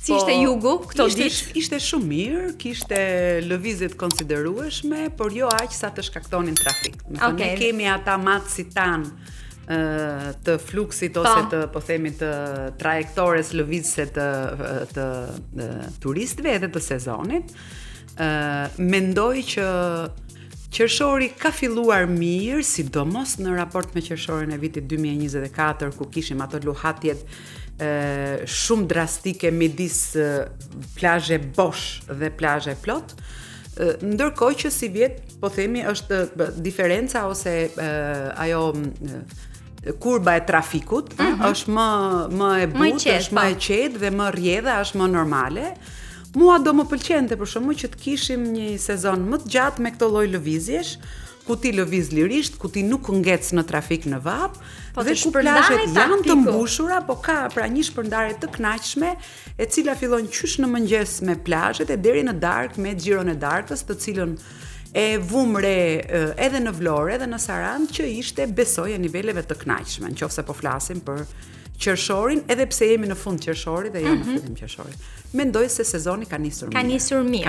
Si ishte jugu këto ditë? Ishte shumë mirë, kishte lëvizje të konsiderueshme, por jo aq sa të shkaktonin trafik. Ne kemi ata matësi tan të fluksit ose të, po themi, të trajektores lëvizëse të turistëve edhe të sezonit. Mendoj që qershori ka filluar mirë, sidomos në raport me qershorin e vitit 2024, ku kishim ato luhatjet shumë drastike midis plazhe bosh dhe plazhe plot. Ndërkohë që si vjet, po themi, është diferenca ose ajo kurba e trafikut është më e butë, është më e qetë dhe më rrjedha, është më normale. Mua do më pëlqente për shkakun që të kishim një sezon më të gjatë me këto lloj lëvizjesh, ku ti lëviz lirisht, ku ti nuk ngec në trafik në vap, dhe ku plazhet janë të mbushura, po ka pra një shpërndarje të kënaqshme, e cila fillon qysh në mëngjes me plazhet e deri në darkë me xhiron e darkës, të cilën e vum re edhe në Vlorë edhe në Sarandë, që ishte, besoj, e niveleve të kënaqshme, nëse po flasim për qershorin, edhe pse jemi në fund qershorit dhe jo në fillim qershorit. Mendoj se sezoni ka nisur mirë. Ka nisur mirë.